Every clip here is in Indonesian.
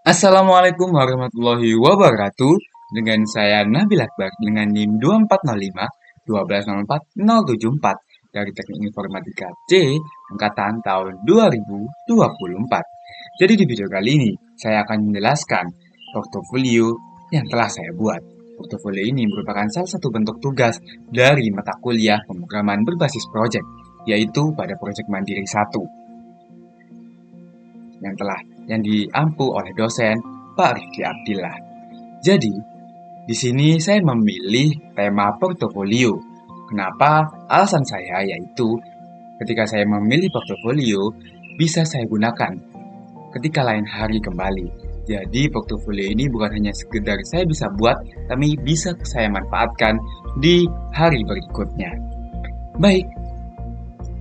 Assalamualaikum warahmatullahi wabarakatuh. Dengan saya Nabil Akbar dengan NIM 2405 1204 074 dari Teknik Informatika C angkatan tahun 2024. Jadi di video kali ini saya akan menjelaskan portofolio yang telah saya buat. Portofolio ini merupakan salah satu bentuk tugas dari mata kuliah pemrograman berbasis proyek, yaitu pada proyek Mandiri 1 yang diampu oleh dosen Pak Rifki Abdillah. Jadi, di sini saya memilih tema portofolio. Kenapa? Alasan saya yaitu ketika saya memilih portofolio bisa saya gunakan ketika lain hari kembali. Jadi portofolio ini bukan hanya sekedar saya bisa buat, tapi bisa saya manfaatkan di hari berikutnya. Baik,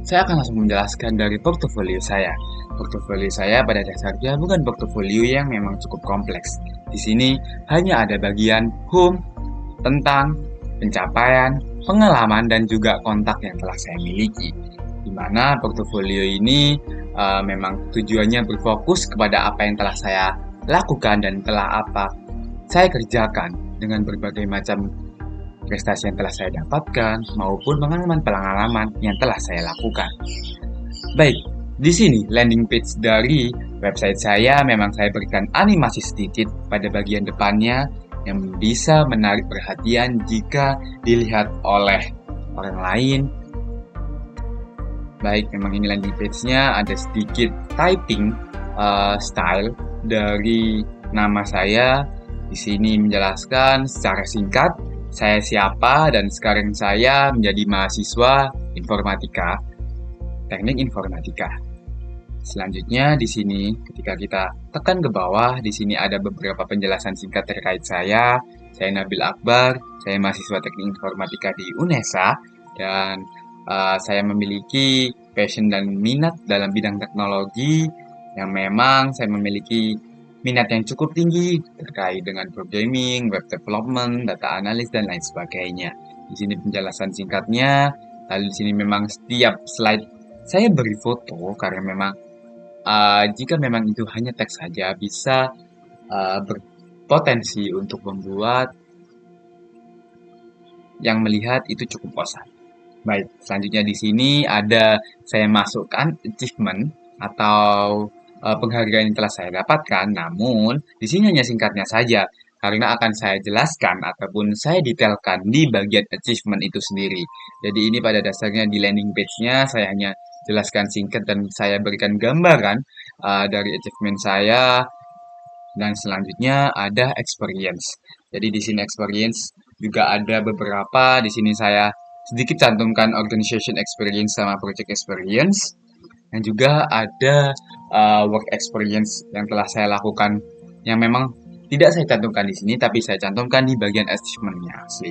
saya akan langsung menjelaskan dari portofolio saya. Portofolio saya pada dasarnya bukan portofolio yang memang cukup kompleks. Di sini hanya ada bagian home, tentang, pencapaian, pengalaman, dan juga kontak yang telah saya miliki. Di mana portofolio ini memang tujuannya berfokus kepada apa yang telah saya lakukan dan telah apa saya kerjakan dengan berbagai macam prestasi yang telah saya dapatkan maupun pengalaman-pengalaman yang telah saya lakukan. Baik, di sini landing page dari website saya memang saya berikan animasi sedikit pada bagian depannya yang bisa menarik perhatian jika dilihat oleh orang lain. Baik, memang ini landing page-nya ada sedikit typing style dari nama saya. Di sini menjelaskan secara singkat saya siapa dan sekarang saya menjadi mahasiswa informatika, teknik informatika. Selanjutnya di sini ketika kita tekan ke bawah, di sini ada beberapa penjelasan singkat terkait saya. Saya Nabil Akbar, saya mahasiswa teknik informatika di UNESA dan saya memiliki passion dan minat dalam bidang teknologi yang memang saya memiliki minat yang cukup tinggi terkait dengan programming, web development, data analis dan lain sebagainya. Di sini penjelasan singkatnya. Lalu di sini memang setiap slide saya beri foto karena memang jika memang itu hanya teks saja bisa berpotensi untuk membuat yang melihat itu cukup bosan. Baik, selanjutnya di sini ada saya masukkan achievement atau penghargaan yang telah saya dapatkan, namun di sini hanya singkatnya saja karena akan saya jelaskan ataupun saya detailkan di bagian achievement itu sendiri. Jadi ini pada dasarnya di landing page-nya saya hanya jelaskan singkat dan saya berikan gambaran dari achievement saya dan selanjutnya ada experience. Jadi di sini experience juga ada beberapa. Di sini saya sedikit cantumkan organization experience sama project experience. Dan juga ada work experience yang telah saya lakukan yang memang tidak saya cantumkan di sini, tapi saya cantumkan di bagian achievement-nya asli.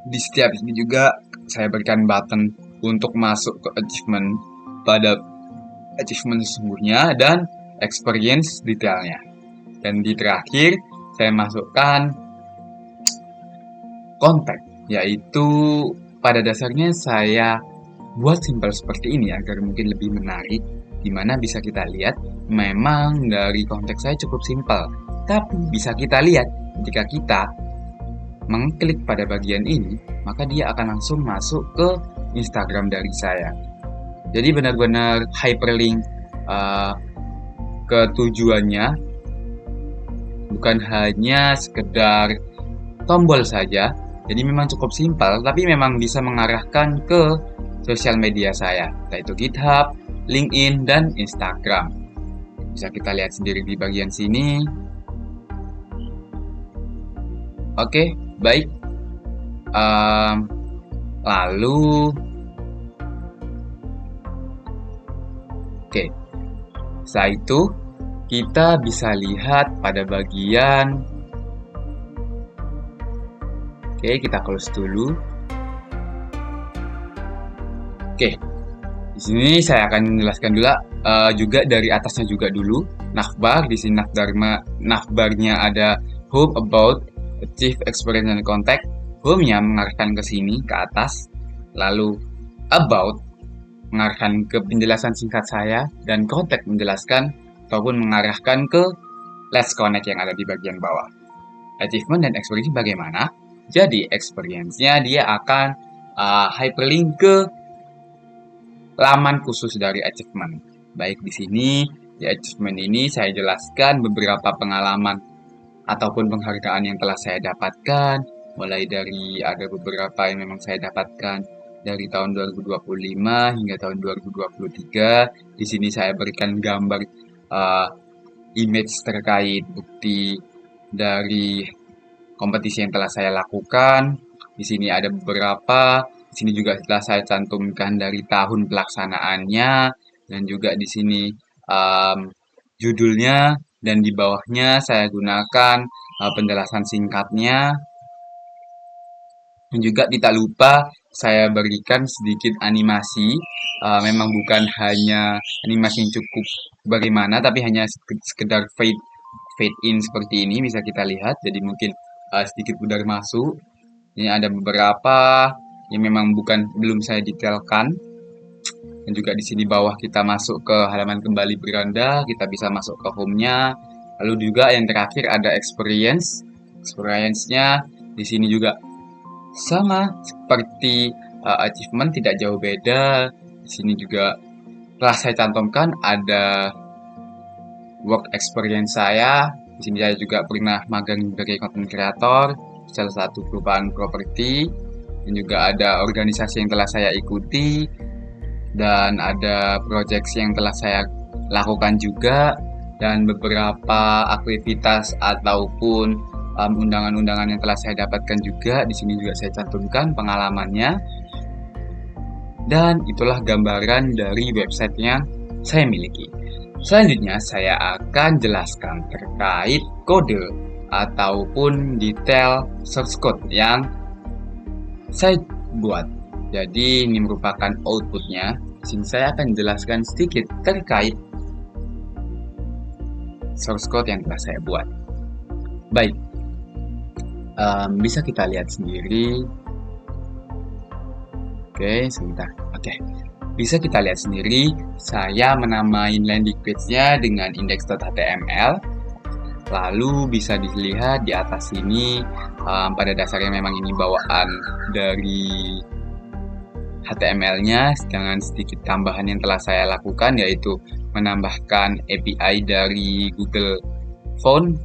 Di setiap sini juga saya berikan button untuk masuk ke achievement pada achievement sesungguhnya dan experience detailnya. Dan di terakhir saya masukkan kontak, yaitu pada dasarnya saya buat simpel seperti ini agar mungkin lebih menarik, dimana bisa kita lihat memang dari konteks saya cukup simpel, tapi bisa kita lihat jika kita mengklik pada bagian ini, maka dia akan langsung masuk ke Instagram dari saya. Jadi benar-benar hyperlink ke tujuannya, bukan hanya sekedar tombol saja. Jadi memang cukup simpel, tapi memang bisa mengarahkan ke sosial media saya, yaitu GitHub, LinkedIn, dan Instagram. Bisa kita lihat sendiri di bagian sini. Oke, baik. Lalu, setelah itu kita bisa lihat pada bagian. Kita close dulu. Di sini saya akan menjelaskan dulu juga dari atasnya juga dulu. Navbar, di sini navbarnya ada home, about, achieve, experience, dan contact. Home-nya mengarahkan ke sini, ke atas. Lalu about mengarahkan ke penjelasan singkat saya dan contact menjelaskan ataupun mengarahkan ke Let's connect yang ada di bagian bawah. Achievement dan experience bagaimana? Jadi experience-nya dia akan hyperlink ke laman khusus dari achievement. Baik di sini, di achievement ini saya jelaskan beberapa pengalaman ataupun penghargaan yang telah saya dapatkan, mulai dari ada beberapa yang memang saya dapatkan dari tahun 2025 hingga tahun 2023. Di sini saya berikan gambar image terkait bukti dari kompetisi yang telah saya lakukan. Di sini ada beberapa. Di sini juga telah saya cantumkan dari tahun pelaksanaannya, dan juga di sini judulnya, dan di bawahnya saya gunakan penjelasan singkatnya. Dan juga tidak lupa saya berikan sedikit animasi. Memang bukan hanya animasi yang cukup bagaimana, tapi hanya sekedar fade in seperti ini bisa kita lihat. Jadi mungkin sedikit pudar masuk. Ini ada beberapa yang memang belum saya detailkan. Dan juga di sini bawah kita masuk ke halaman kembali beranda, kita bisa masuk ke home-nya. Lalu juga yang terakhir ada experience. Experience-nya di sini juga sama seperti achievement, tidak jauh beda. Di sini juga telah saya cantumkan ada work experience saya. Di sini saya juga pernah magang sebagai content creator, salah satu perusahaan properti, dan juga ada organisasi yang telah saya ikuti, dan ada project yang telah saya lakukan juga, dan beberapa aktivitas ataupun undangan-undangan yang telah saya dapatkan juga. Di sini juga saya cantumkan pengalamannya, dan itulah gambaran dari website yang saya miliki. Selanjutnya saya akan jelaskan terkait kode ataupun detail source code yang saya buat. Jadi ini merupakan outputnya. Di sini saya akan jelaskan sedikit terkait source code yang telah saya buat. Baik, bisa kita lihat sendiri. Oke, sebentar. Oke, bisa kita lihat sendiri. Saya menamai landing page-nya dengan index.html. Lalu bisa dilihat di atas sini, pada dasarnya memang ini bawaan dari HTML-nya dengan sedikit tambahan yang telah saya lakukan, yaitu menambahkan API dari Google Phone.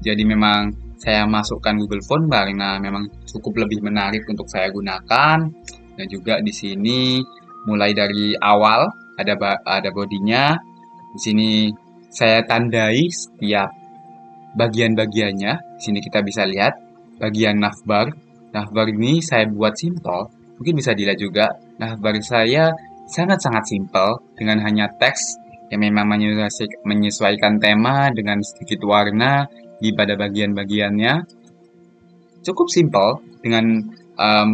Jadi memang saya masukkan Google Phone karena memang cukup lebih menarik untuk saya gunakan. Dan juga di sini mulai dari awal ada bodinya. Di sini saya tandai setiap bagian-bagiannya. Di sini kita bisa lihat bagian navbar. Navbar ini saya buat simple. Mungkin bisa dilihat juga, navbar saya sangat-sangat simple dengan hanya teks yang memang menyesuaikan tema dengan sedikit warna di pada bagian-bagiannya. Cukup simple dengan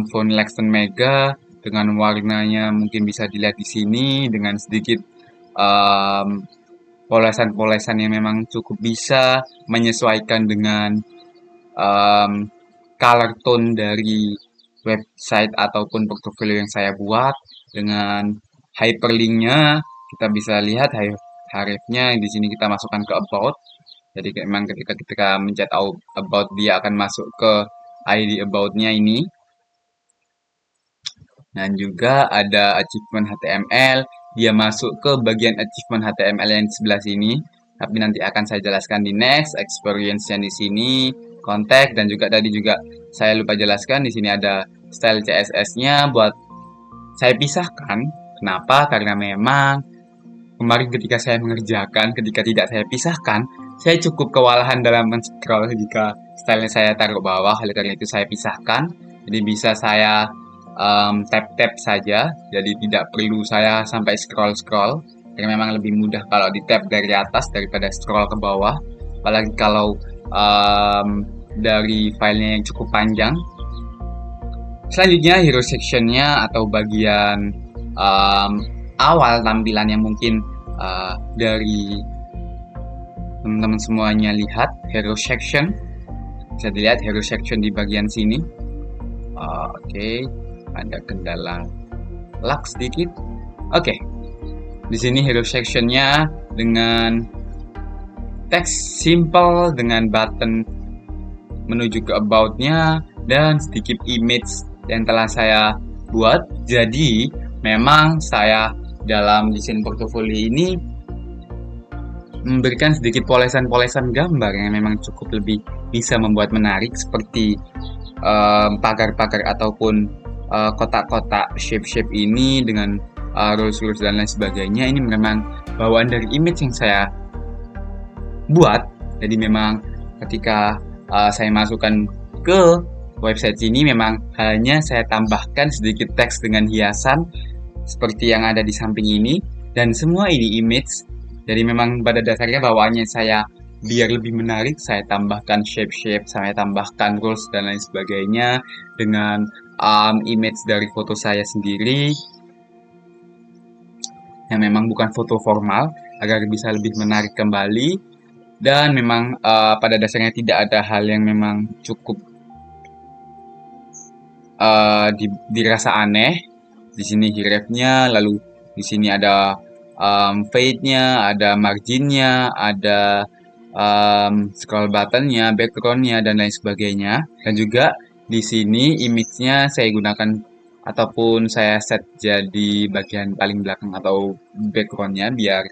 font Lexton Mega, dengan warnanya mungkin bisa dilihat di sini dengan sedikit polesan-polesan yang memang cukup bisa menyesuaikan dengan color tone dari website ataupun portofolio yang saya buat. Dengan hyperlink-nya kita bisa lihat href-nya di sini kita masukkan ke about. Jadi memang ketika kita mencet about, dia akan masuk ke ID about-nya ini. Dan juga ada achievement HTML, dia masuk ke bagian achievement HTML yang di sebelah sini. Tapi nanti akan saya jelaskan di next. Experience-nya di sini, contact, dan juga tadi juga saya lupa jelaskan di sini ada style CSS-nya buat saya pisahkan. Kenapa? Karena memang kemarin ketika saya mengerjakan, ketika tidak saya pisahkan, saya cukup kewalahan dalam men-scroll jika stylenya saya taruh bawah. Oleh karena itu saya pisahkan. Jadi bisa saya tap-tap saja. Jadi tidak perlu saya sampai scroll-scroll. Karena memang lebih mudah kalau di tap dari atas daripada scroll ke bawah. Apalagi kalau dari filenya yang cukup panjang. Selanjutnya hero section-nya atau bagian awal tampilan yang mungkin dari teman-teman semuanya lihat, hero section. Bisa dilihat hero section di bagian sini. Oke, ada kendala lag sedikit. Oke, di sini hero section-nya dengan teks simple dengan button menuju ke about-nya dan sedikit image yang telah saya buat. Jadi memang saya dalam desain portofolio ini memberikan sedikit polesan-polesan gambar yang memang cukup lebih bisa membuat menarik, seperti pagar-pagar ataupun kotak-kotak shape-shape ini dengan rules-rules dan lain sebagainya. Ini memang bawaan dari image yang saya buat. Jadi memang ketika saya masukkan ke website ini, memang hanya saya tambahkan sedikit teks dengan hiasan seperti yang ada di samping ini, dan semua ini image. Jadi memang pada dasarnya bawaannya saya biar lebih menarik, saya tambahkan shape-shape, saya tambahkan rules dan lain sebagainya dengan image dari foto saya sendiri yang memang bukan foto formal agar bisa lebih menarik kembali. Dan memang pada dasarnya tidak ada hal yang memang cukup dirasa aneh. Di sini href-nya, lalu di sini ada fade-nya, ada margin-nya, ada scroll button-nya, background-nya, dan lain sebagainya. Dan juga di sini image-nya saya gunakan ataupun saya set jadi bagian paling belakang atau background-nya biar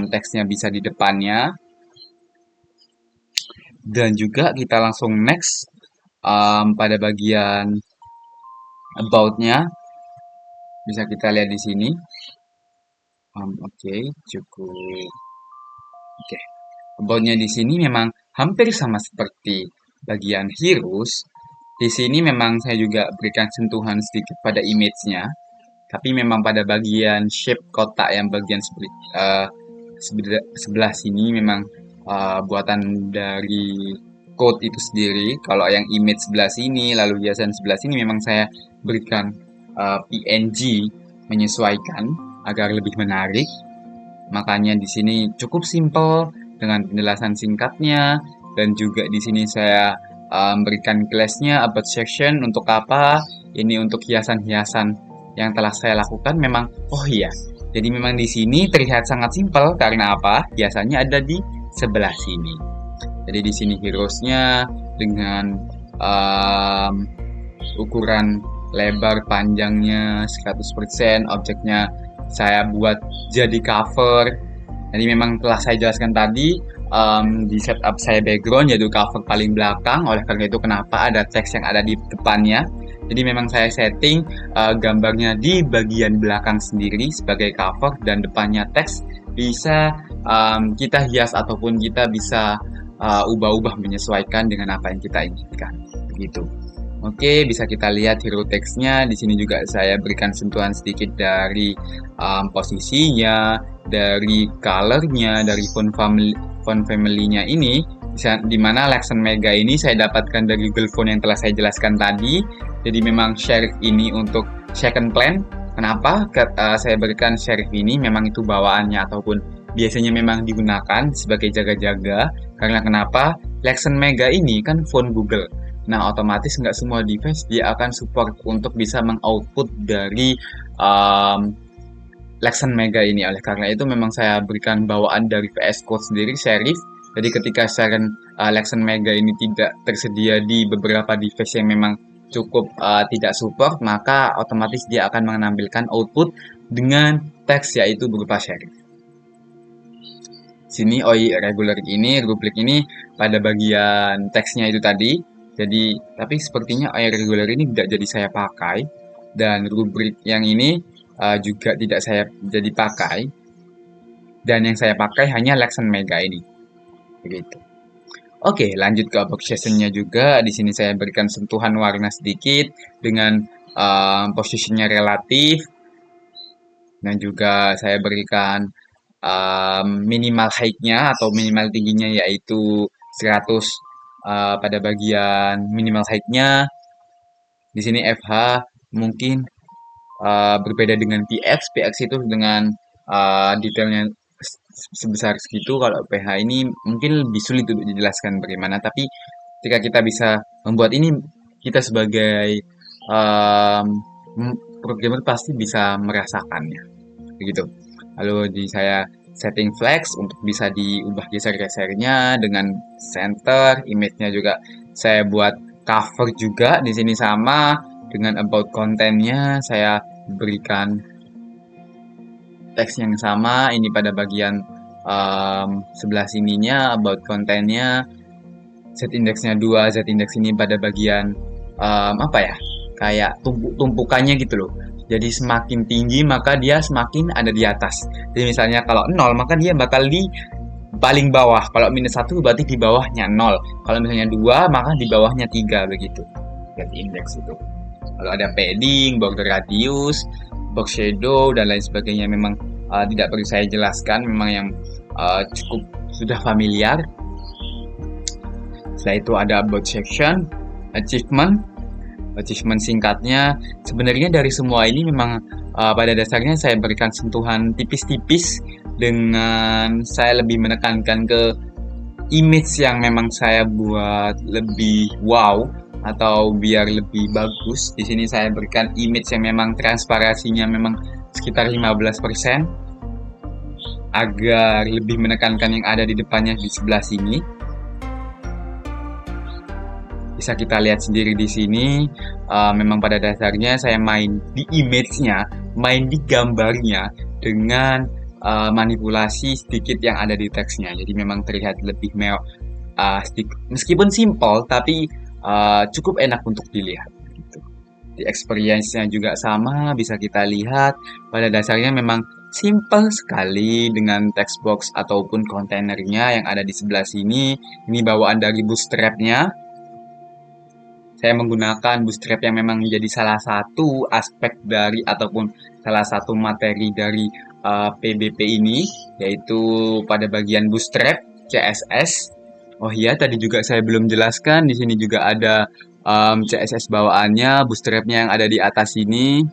teksnya bisa di depannya. Dan juga kita langsung next pada bagian about-nya. Bisa kita lihat di sini. Oke, cukup. Oke. About-nya di sini memang hampir sama seperti bagian heroes. Di sini memang saya juga berikan sentuhan sedikit pada image-nya. Tapi memang pada bagian shape kotak yang bagian sebelah sini memang buatan dari code itu sendiri. Kalau yang image sebelah sini, lalu hiasan sebelah sini memang saya berikan PNG menyesuaikan agar lebih menarik. Makanya di sini cukup simple dengan penjelasan singkatnya, dan juga di sini saya memberikan class-nya about section untuk apa? Ini untuk hiasan-hiasan yang telah saya lakukan. Memang oh iya. Jadi memang di sini terlihat sangat simpel karena apa? Biasanya ada di sebelah sini. Jadi di sini heroes-nya dengan ukuran lebar panjangnya 100%, objeknya saya buat jadi cover. Jadi memang telah saya jelaskan tadi di setup saya background yaitu cover paling belakang. Oleh karena itu kenapa ada teks yang ada di depannya. Jadi memang saya setting gambarnya di bagian belakang sendiri sebagai cover, dan depannya teks bisa kita hias ataupun kita bisa ubah-ubah menyesuaikan dengan apa yang kita inginkan. Begitu. Oke, bisa kita lihat hero text-nya. Di sini juga saya berikan sentuhan sedikit dari posisinya, dari color-nya, dari font family-nya ini. Di mana Lexon Mega ini saya dapatkan dari Google Font yang telah saya jelaskan tadi. Jadi memang serif ini untuk second plan. Kenapa saya berikan serif ini? Memang itu bawaannya ataupun biasanya memang digunakan sebagai jaga-jaga. Karena kenapa? Lexon Mega ini kan font Google. Nah, otomatis nggak semua device dia akan support untuk bisa mengoutput dari Lexon Mega ini. Oleh karena itu memang saya berikan bawaan dari VS Code sendiri, serif. Jadi ketika sharing Lexon Mega ini tidak tersedia di beberapa device yang memang cukup tidak support, maka otomatis dia akan menampilkan output dengan teks yaitu berupa serif. Sini OI regular ini, rubrik ini pada bagian teksnya itu tadi. Jadi, tapi sepertinya OI regular ini tidak jadi saya pakai, dan rubrik yang ini juga tidak saya jadi pakai. Dan yang saya pakai hanya Lexon Mega ini. Begitu. Oke, lanjut ke about session-nya juga. Di sini saya berikan sentuhan warna sedikit dengan posisinya relatif, dan juga saya berikan minimal height-nya atau minimal tingginya yaitu 100 pada bagian minimal height-nya. Di sini FH mungkin berbeda dengan PX. PX itu dengan detailnya sebesar segitu. Kalau PH ini mungkin lebih sulit untuk dijelaskan bagaimana. Tapi ketika kita bisa membuat ini, kita sebagai programmer pasti bisa merasakannya. Begitu. Lalu saya setting flex untuk bisa diubah geser-gesernya dengan center, image-nya juga saya buat cover juga di sini sama dengan about kontennya saya berikan teks yang sama ini pada bagian sebelah sininya about kontennya Z indeksnya 2 Z indeks ini pada bagian apa ya kayak tumpukannya gitu loh. Jadi semakin tinggi maka dia semakin ada di atas. Jadi misalnya kalau 0 maka dia bakal di paling bawah. Kalau minus 1 berarti di bawahnya 0. Kalau misalnya 2 maka di bawahnya 3 begitu. Z indeks itu. Kalau ada padding, border radius, box shadow dan lain sebagainya memang tidak perlu saya jelaskan, memang yang cukup sudah familiar. Setelah itu ada about section, achievement singkatnya. Sebenarnya dari semua ini memang pada dasarnya saya berikan sentuhan tipis-tipis dengan saya lebih menekankan ke image yang memang saya buat lebih wow atau biar lebih bagus. Di sini saya berikan image yang memang transparansinya memang sekitar 15% agar lebih menekankan yang ada di depannya di sebelah sini. Bisa kita lihat sendiri di sini, memang pada dasarnya saya main di image-nya, main di gambarnya dengan manipulasi sedikit yang ada di teksnya. Jadi memang terlihat lebih meskipun simple, tapi cukup enak untuk dilihat. Gitu. Di experience-nya juga sama, bisa kita lihat pada dasarnya memang simple sekali dengan text box ataupun kontainernya yang ada di sebelah sini. Ini bawaan dari bootstrap-nya. Saya menggunakan bootstrap yang memang menjadi salah satu aspek dari ataupun salah satu materi dari PBP ini, yaitu pada bagian bootstrap CSS. Oh iya, tadi juga saya belum jelaskan. Di sini juga ada CSS bawaannya, bootstrapnya yang ada di atas ini,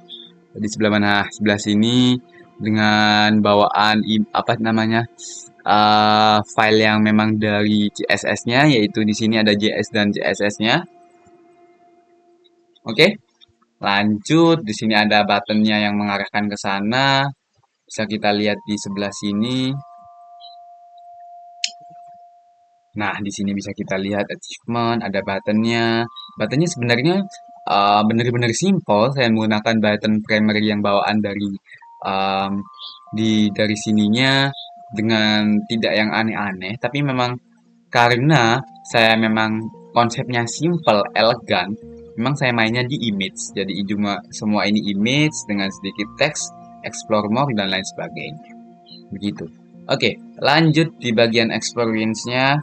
di sebelah mana? Sebelah sini dengan bawaan apa namanya? File yang memang dari CSS-nya, yaitu di sini ada JS dan CSS-nya. Oke, lanjut. Di sini ada buttonnya yang mengarahkan ke sana. Bisa kita lihat di sebelah sini. Nah, di sini bisa kita lihat achievement, ada buttonnya. Buttonnya sebenarnya benar-benar simple. Saya menggunakan button primary yang bawaan dari um, dari sininya dengan tidak yang aneh-aneh. Tapi memang karena saya memang konsepnya simple, elegan, memang saya mainnya di image. Jadi cuma semua ini image dengan sedikit teks, explore more, dan lain sebagainya. Begitu. Oke, lanjut di bagian experience-nya.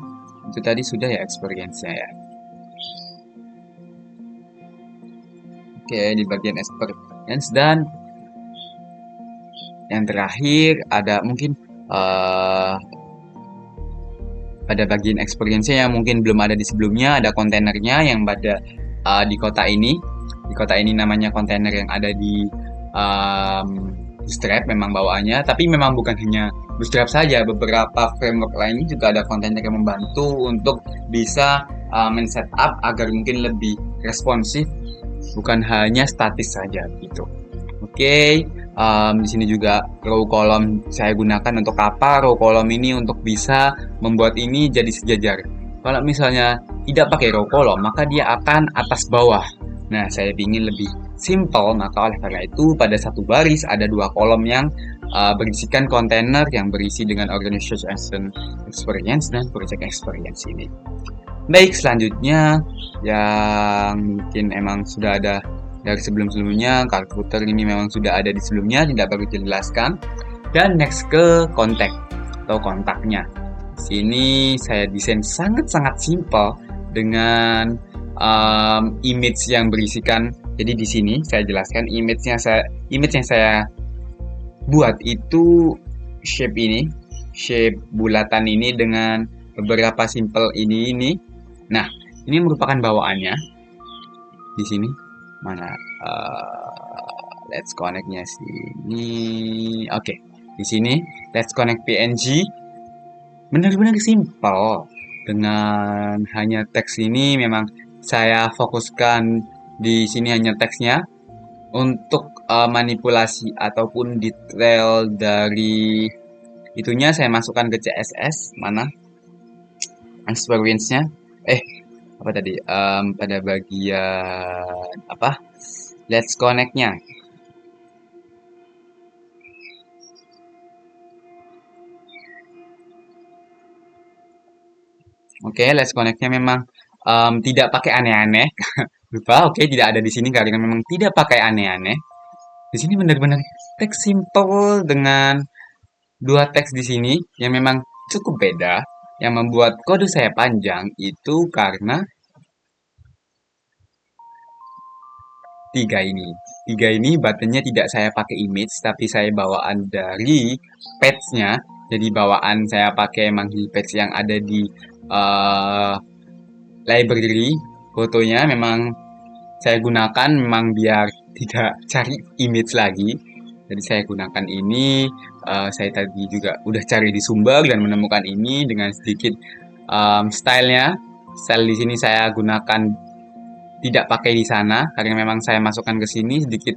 Itu tadi sudah ya experience-nya ya. Oke, di bagian experience dan yang terakhir ada mungkin pada bagian experience-nya yang mungkin belum ada di sebelumnya, ada kontainernya yang pada di kota ini. Di kota ini namanya kontainer yang ada di Bootstrap memang bawaannya, tapi memang bukan hanya Bootstrap saja, beberapa framework lainnya juga ada kontainer yang membantu untuk bisa men-setup agar mungkin lebih responsif, bukan hanya statis saja gitu. Oke, di sini juga row column saya gunakan untuk apa? Row column ini untuk bisa membuat ini jadi sejajar. Kalau misalnya tidak pakai row column, maka dia akan atas bawah. Nah, saya ingin lebih simple, maka oleh karena itu pada satu baris ada dua kolom yang berisikan kontainer yang berisi dengan organization experience dan project experience ini. Baik, selanjutnya yang mungkin emang sudah ada dari sebelum-sebelumnya, kalkulator ini memang sudah ada di sebelumnya, tidak perlu dijelaskan. Dan next ke kontak atau kontaknya. Di sini saya desain sangat-sangat simple dengan image yang berisikan. Jadi di sini saya jelaskan image yang saya buat itu shape ini, shape bulatan ini dengan beberapa simple ini. Nah, ini merupakan bawaannya di sini. Mana? Let's connect-nya sini. Oke, di sini let's connect PNG. Benar-benar simple. Dengan hanya teks ini memang saya fokuskan di sini hanya teksnya untuk manipulasi ataupun detail dari itunya saya masukkan ke CSS. Mana experience-nya? Apa tadi? Pada bagian apa? Let's connect-nya. Oke, let's connect-nya memang tidak pakai aneh-aneh. Lupa, oke, tidak ada di sini karena memang tidak pakai aneh-aneh. Di sini benar-benar teks simple dengan dua teks di sini yang memang cukup beda. Yang membuat kode saya panjang itu karena tiga ini. Tiga ini buttonnya tidak saya pakai image, tapi saya bawaan dari page-nya. Jadi bawaan saya pakai emang di page yang ada di uh, library. Fotonya memang saya gunakan memang biar tidak cari image lagi. Jadi saya gunakan ini. Saya tadi juga udah cari di sumber dan menemukan ini dengan sedikit stylenya. Style di sini saya gunakan tidak pakai di sana karena memang saya masukkan ke sini sedikit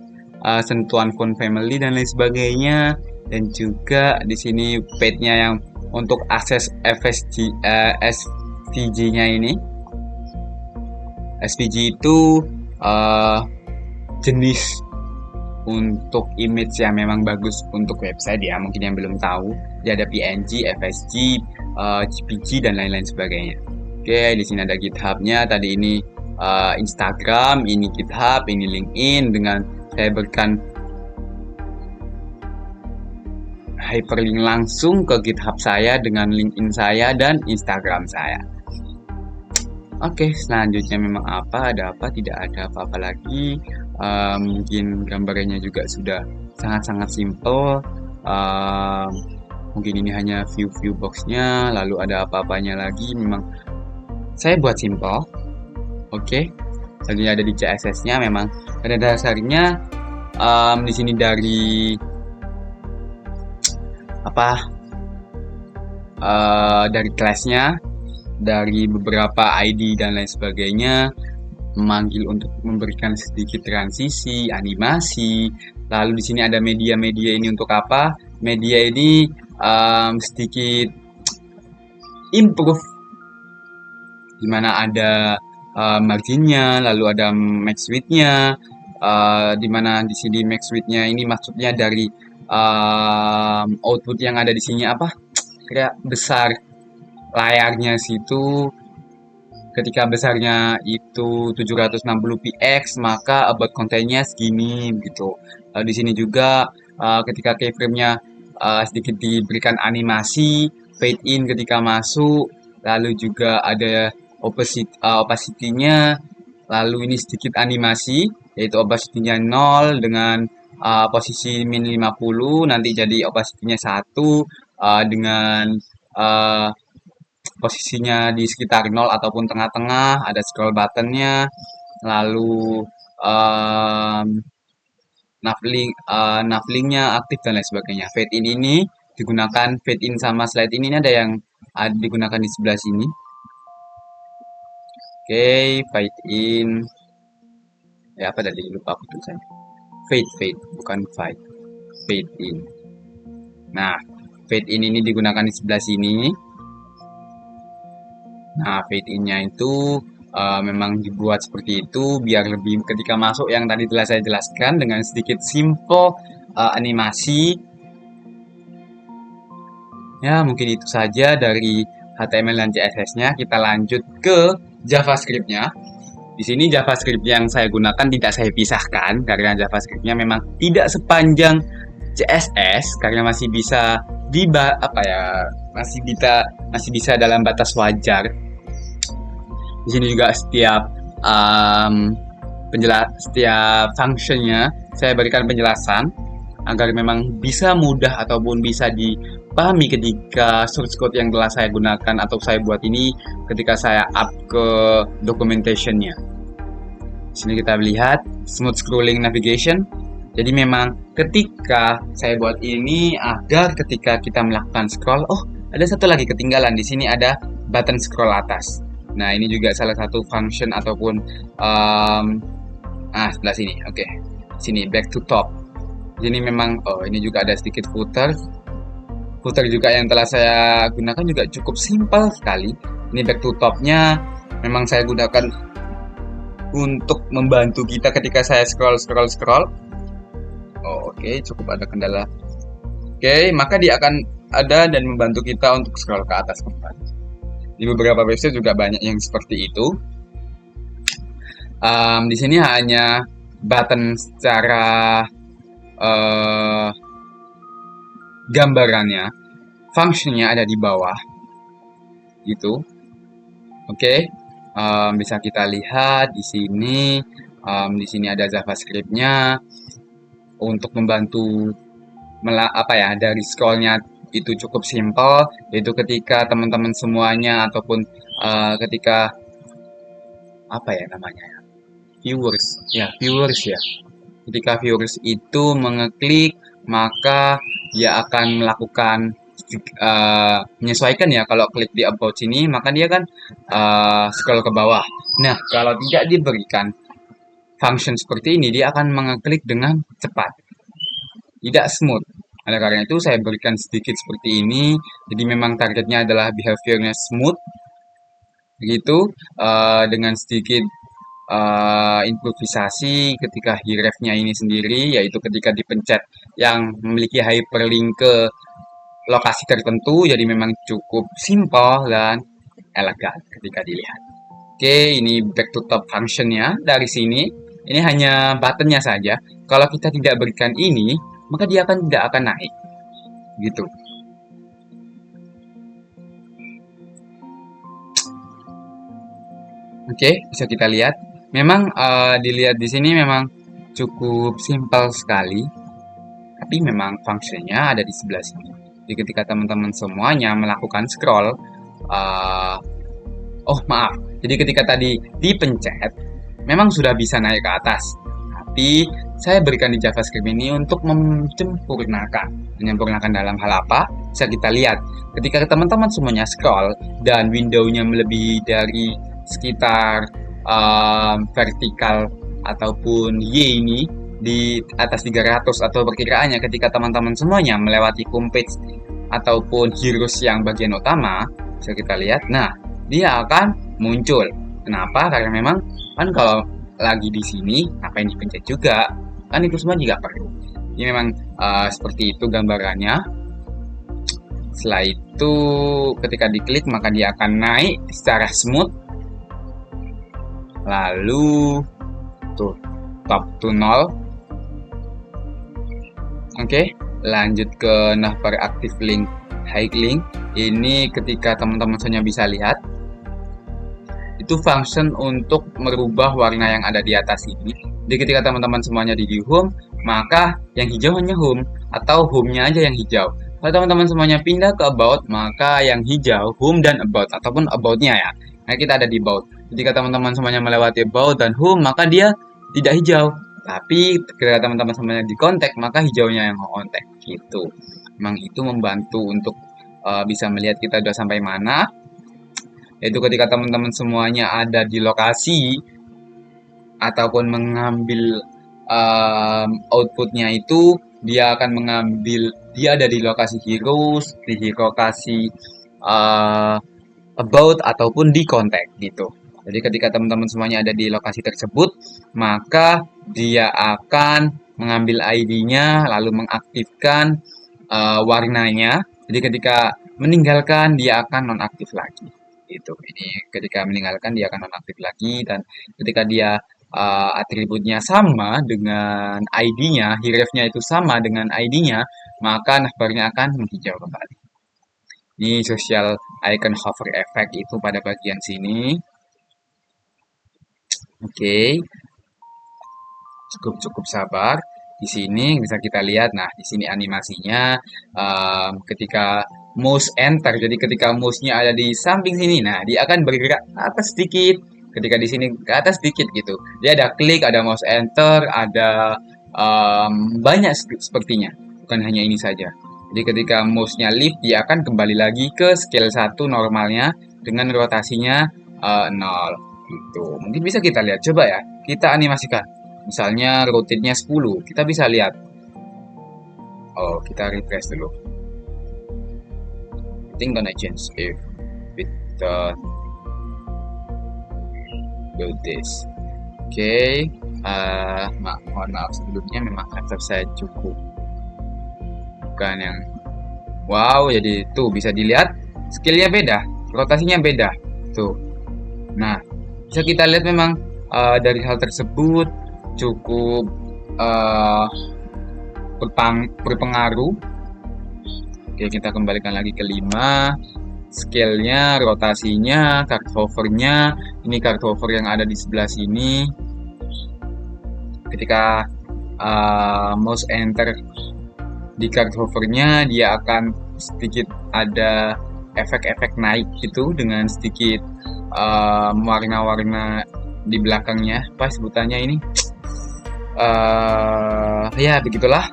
sentuhan font family dan lain sebagainya, dan juga di sini page-nya yang untuk akses SVG-nya ini. SVG itu jenis untuk image yang memang bagus untuk website ya, mungkin yang belum tahu. Jadi ada PNG, FSG, JPG dan lain-lain sebagainya. Oke, di sini ada GitHub-nya. Tadi ini Instagram, ini GitHub, ini LinkedIn, dengan saya berikan hyperlink langsung ke GitHub saya dengan LinkedIn saya dan Instagram saya. Oke, selanjutnya memang apa? Ada apa? Tidak ada apa-apa lagi. Mungkin gambarnya juga sudah sangat-sangat simple. Mungkin ini hanya view box-nya, lalu ada apa-apanya lagi. Memang saya buat simple. Oke, lalu ada di CSS-nya. Memang pada dasarnya di sini dari apa? Dari class-nya, dari beberapa ID dan lain sebagainya, memanggil untuk memberikan sedikit transisi, animasi. Lalu di sini ada media-media ini untuk apa? Media ini sedikit improve, dimana ada marginnya, lalu ada max width-nya, dimana di sini max width-nya ini maksudnya dari output yang ada di sini apa? Kayak besar layarnya situ, ketika besarnya itu 760 px maka about content-nya segini gitu. Di sini juga ketika keyframe-nya sedikit diberikan animasi, fade in ketika masuk, lalu juga ada opacity-nya, lalu ini sedikit animasi yaitu opacity-nya 0 dengan posisi min 50, nanti jadi opacity-nya 1 dengan posisinya di sekitar 0 ataupun tengah-tengah, ada scroll buttonnya, lalu navlinknya aktif dan lain sebagainya. Fade in ini digunakan, fade in sama slide ini ada yang digunakan di sebelah sini. Oke, fade in. Ya apa tadi lupa aku tulisannya. Fade bukan fade. Fade in. Nah, fade in ini digunakan di sebelah sini. Nah, fade in-nya itu memang dibuat seperti itu biar lebih ketika masuk yang tadi telah saya jelaskan dengan sedikit simple animasi. Ya, mungkin itu saja dari HTML dan CSS-nya. Kita lanjut ke JavaScript-nya. Di sini JavaScript yang saya gunakan tidak saya pisahkan karena JavaScript-nya memang tidak sepanjang CSS karena masih bisa masih bisa dalam batas wajar. Di sini juga setiap functionnya saya berikan penjelasan agar memang bisa mudah ataupun bisa dipahami ketika source code yang telah saya gunakan atau saya buat ini ketika saya up ke documentation-nya. Di sini kita lihat smooth scrolling navigation. Jadi memang ketika saya buat ini agar ketika kita melakukan scroll, ada satu lagi ketinggalan. Di sini ada button scroll atas. Nah, ini juga salah satu function ataupun sebelah sini. Oke. Sini back to top. Jadi memang ini juga ada sedikit footer footer juga yang telah saya gunakan juga cukup simpel sekali. Ini back to top-nya memang saya gunakan untuk membantu kita ketika saya scroll. Oh, oke, cukup ada kendala. Oke, maka dia akan ada dan membantu kita untuk scroll ke atas kembali. Di beberapa website juga banyak yang seperti itu. Di sini hanya button secara gambarannya, fungsinya ada di bawah, gitu. Oke, bisa kita lihat di sini. Di sini ada JavaScript-nya untuk membantu dari scrollnya itu cukup simple, yaitu ketika teman-teman semuanya ataupun ketika viewers ya, ketika viewers itu mengeklik, maka dia akan melakukan menyesuaikan ya. Kalau klik di about sini, maka dia kan scroll ke bawah. Nah, kalau tidak diberikan function seperti ini, dia akan mengeklik dengan cepat, tidak smooth. Oleh karena itu saya berikan sedikit seperti ini. Jadi memang targetnya adalah behaviornya smooth, begitu, dengan sedikit improvisasi ketika href-nya ini sendiri, yaitu ketika dipencet yang memiliki hyperlink ke lokasi tertentu. Jadi memang cukup simple dan elegan ketika dilihat. Oke, ini back to top function-nya dari sini. Ini hanya button-nya saja. Kalau kita tidak berikan ini, maka dia tidak akan naik, gitu. Oke, bisa kita lihat. Memang dilihat di sini memang cukup simpel sekali, tapi memang fungsinya ada di sebelah sini. Jadi ketika teman-teman semuanya melakukan scroll, jadi ketika tadi dipencet, memang sudah bisa naik ke atas. Tapi saya berikan di JavaScript ini untuk menyempurnakan dalam hal apa? Bisa kita lihat. Ketika teman-teman semuanya scroll dan window-nya melebihi dari sekitar vertikal ataupun Y ini di atas 300 atau perkiraannya, ketika teman-teman semuanya melewati homepage ataupun heroes yang bagian utama, bisa kita lihat. Nah, dia akan muncul. Kenapa? Karena memang kan kalau lagi di sini, ngapain dipencet juga? Kan itu semua juga perlu. Ini memang seperti itu gambarannya. Setelah itu, ketika diklik, maka dia akan naik secara smooth. Lalu, top to 0. Oke, lanjut ke navbar active link, hide link. Ini ketika teman-teman semuanya bisa lihat, itu function untuk merubah warna yang ada di atas ini. Jadi ketika teman-teman semuanya di home, maka yang hijau hanya home, atau home-nya aja yang hijau. Kalau teman-teman semuanya pindah ke about, maka yang hijau home dan about, ataupun about-nya ya. Nah, kita ada di about. Jika teman-teman semuanya melewati about dan home, maka dia tidak hijau. Tapi ketika teman-teman semuanya di kontak, maka hijaunya yang kontak. Gitu. Memang itu membantu untuk bisa melihat kita sudah sampai mana. Yaitu ketika teman-teman semuanya ada di lokasi ataupun mengambil outputnya itu, dia akan mengambil, dia ada di lokasi heroes, di lokasi about ataupun di kontak gitu. Jadi ketika teman-teman semuanya ada di lokasi tersebut, maka dia akan mengambil ID-nya lalu mengaktifkan warnanya. Jadi ketika meninggalkan, dia akan nonaktif lagi. Gitu. Ini ketika meninggalkan dia akan nonaktif lagi, dan ketika dia atributnya sama dengan ID-nya, href-nya itu sama dengan ID-nya, maka navbarnya akan menghijau kembali. Ini social icon hover effect itu pada bagian sini. Oke. Cukup sabar. Di sini bisa kita lihat. Nah, di sini animasinya ketika mouse enter. Jadi ketika mouse-nya ada di samping sini, nah dia akan bergerak ke atas sedikit. Ketika di sini ke atas sedikit gitu. Dia ada klik, ada mouse enter, ada banyak sepertinya. Bukan hanya ini saja. Jadi ketika mouse-nya lift, dia akan kembali lagi ke scale 1 normalnya dengan rotasinya 0. Gitu. Mungkin bisa kita lihat. Coba ya, kita animasikan. Misalnya rotate-nya 10, kita bisa lihat. Oh, kita refresh dulu. nothing gonna change if we don't do this. Oke, mohon maaf sebelumnya, memang laptop saya cukup bukan yang wow. Jadi tuh bisa dilihat skillnya beda, rotasinya beda tuh. Nah, bisa kita lihat memang dari hal tersebut cukup uh, berpengaruh. Oke, kita kembalikan lagi ke 5. Scale-nya, rotasinya, card hover-nya. Ini card hover yang ada di sebelah sini. Ketika mouse enter di card hover-nya, dia akan sedikit ada efek-efek naik gitu dengan sedikit warna-warna di belakangnya. Apa sebutannya ini? Ya begitulah.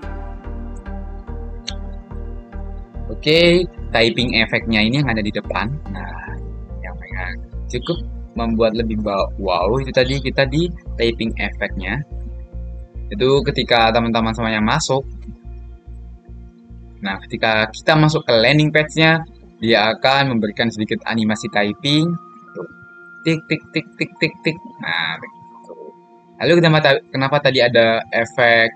Oke, typing efeknya ini yang ada di depan. Nah, yang cukup membuat lebih wow itu tadi kita di typing efeknya. Itu ketika teman-teman semuanya masuk. Nah, ketika kita masuk ke landing page-nya, dia akan memberikan sedikit animasi typing. Tuh. Tik tik tik tik tik tik. Nah, begitu. Lalu kenapa tadi ada efek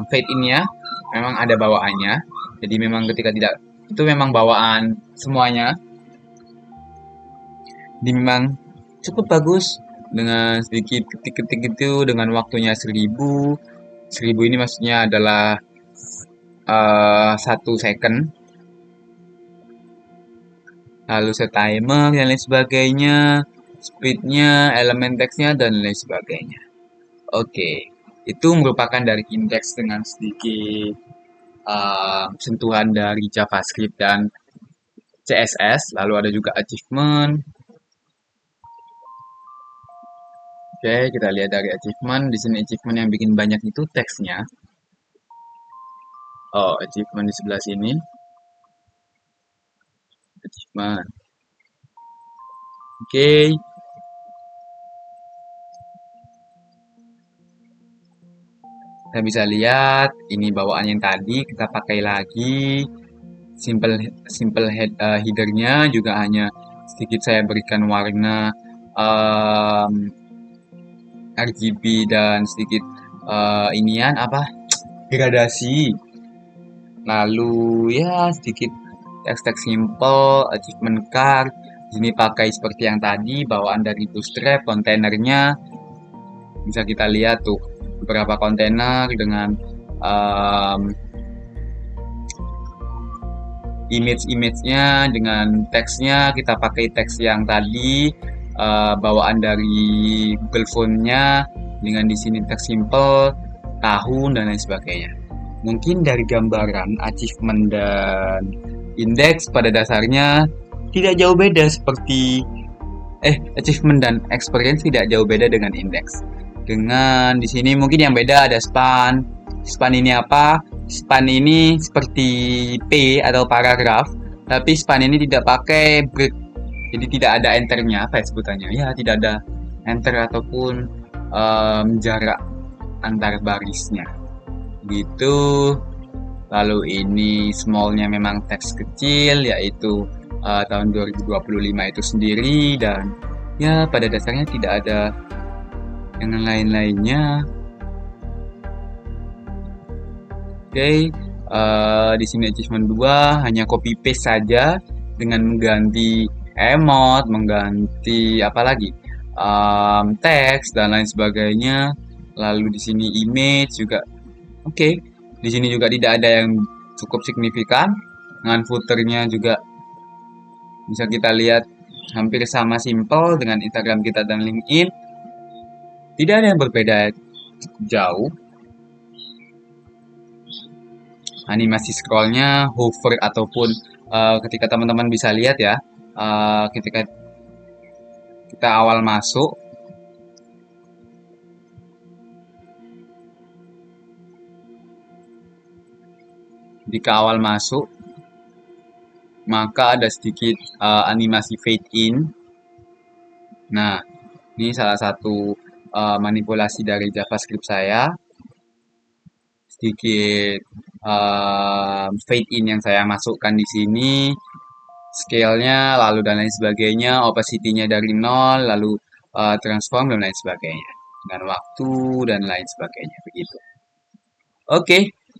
fade in-nya? Memang ada bawaannya. Jadi memang ketika tidak, itu memang bawaan semuanya. Jadi memang cukup bagus dengan sedikit ketik-ketik itu dengan waktunya 1000. 1000 ini maksudnya adalah 1 second. Lalu set timer dan lain sebagainya, speednya, elemen teksnya dan lain sebagainya. Oke, itu merupakan dari indeks dengan sedikit sentuhan dari JavaScript dan CSS. Lalu ada juga achievement. Oke, kita lihat dari achievement. Di sini achievement yang bikin banyak itu teksnya. Oh, achievement di sebelah sini. Achievement. Oke. Kita bisa lihat ini bawaan yang tadi kita pakai lagi. Simple headernya juga hanya sedikit saya berikan warna RGB dan sedikit inian apa gradasi. Lalu ya sedikit teks-teks simple, achievement card. Di sini pakai seperti yang tadi bawaan dari Bootstrap, kontainernya bisa kita lihat tuh beberapa kontainer dengan image-nya dengan teksnya. Kita pakai teks yang tadi bawaan dari Google Font-nya dengan di sini teks simple, tahun dan lain sebagainya. Mungkin dari gambaran achievement dan indeks pada dasarnya tidak jauh beda seperti achievement dan experience tidak jauh beda dengan indeks. Dengan di sini mungkin yang beda ada span. Span ini apa? Span ini seperti P atau paragraf, tapi span ini tidak pakai break. Jadi tidak ada enternya, apa ya sebutannya? Ya, tidak ada enter ataupun jarak antar barisnya. Gitu. Lalu ini smallnya memang teks kecil, yaitu tahun 2025 itu sendiri, dan ya pada dasarnya tidak ada yang lain-lainnya. Oke, di sini achievement 2 hanya copy paste saja dengan mengganti emot, mengganti apa lagi? Teks dan lain sebagainya. Lalu di sini image juga. Oke, di sini juga tidak ada yang cukup signifikan. Dengan footernya juga bisa kita lihat hampir sama simple dengan Instagram kita dan LinkedIn. Tidak ada yang berbeda jauh. Animasi scrollnya, hover ataupun ketika teman-teman bisa lihat ya, ketika kita awal masuk, maka ada sedikit animasi fade in. Nah, ini salah satu manipulasi dari JavaScript saya. Sedikit fade in yang saya masukkan di sini. scale-nya, lalu dan lain sebagainya, opacity-nya dari nol, lalu transform dan lain sebagainya, dengan waktu dan lain sebagainya, begitu. Oke,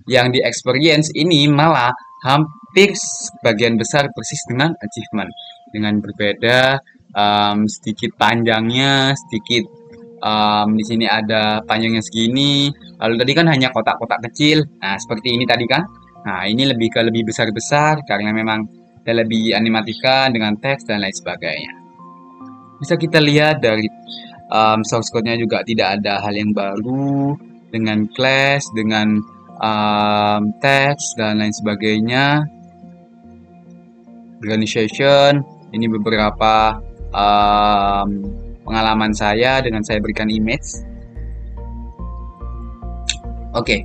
yang di experience ini malah hampir sebagian besar persis dengan achievement, dengan berbeda sedikit panjangnya, sedikit di sini ada panjangnya segini, lalu tadi kan hanya kotak-kotak kecil. Nah, seperti ini tadi kan. Nah, ini lebih besar-besar karena memang lebih animatika dengan teks dan lain sebagainya. Bisa kita lihat dari source code-nya juga tidak ada hal yang baru dengan class, dengan teks dan lain sebagainya. Organization, ini beberapa pengalaman saya dengan saya berikan image. Oke,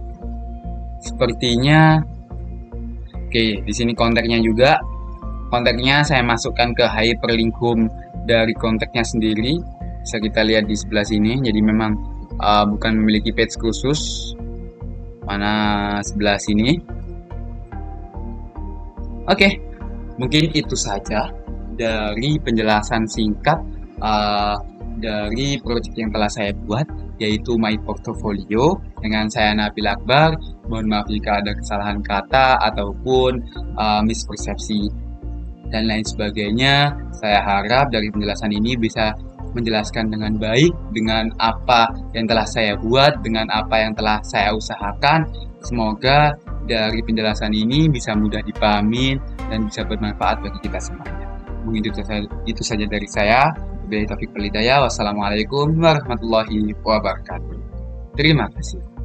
sepertinya di sini konteksnya juga. Konteksnya saya masukkan ke hyperlink home dari konteksnya sendiri. Bisa kita lihat di sebelah sini. Jadi memang bukan memiliki page khusus. Mana sebelah sini. Oke, mungkin itu saja dari penjelasan singkat dari proyek yang telah saya buat, yaitu My Portfolio dengan saya Nabil Akbar. Mohon maaf jika ada kesalahan kata ataupun mispersepsi dan lain sebagainya. Saya harap dari penjelasan ini bisa menjelaskan dengan baik dengan apa yang telah saya buat, dengan apa yang telah saya usahakan. Semoga dari penjelasan ini bisa mudah dipahami dan bisa bermanfaat bagi kita semuanya. Mungkin itu saja dari saya. Wabillahi taufiq wal hidayah. Wassalamualaikum warahmatullahi wabarakatuh. Terima kasih.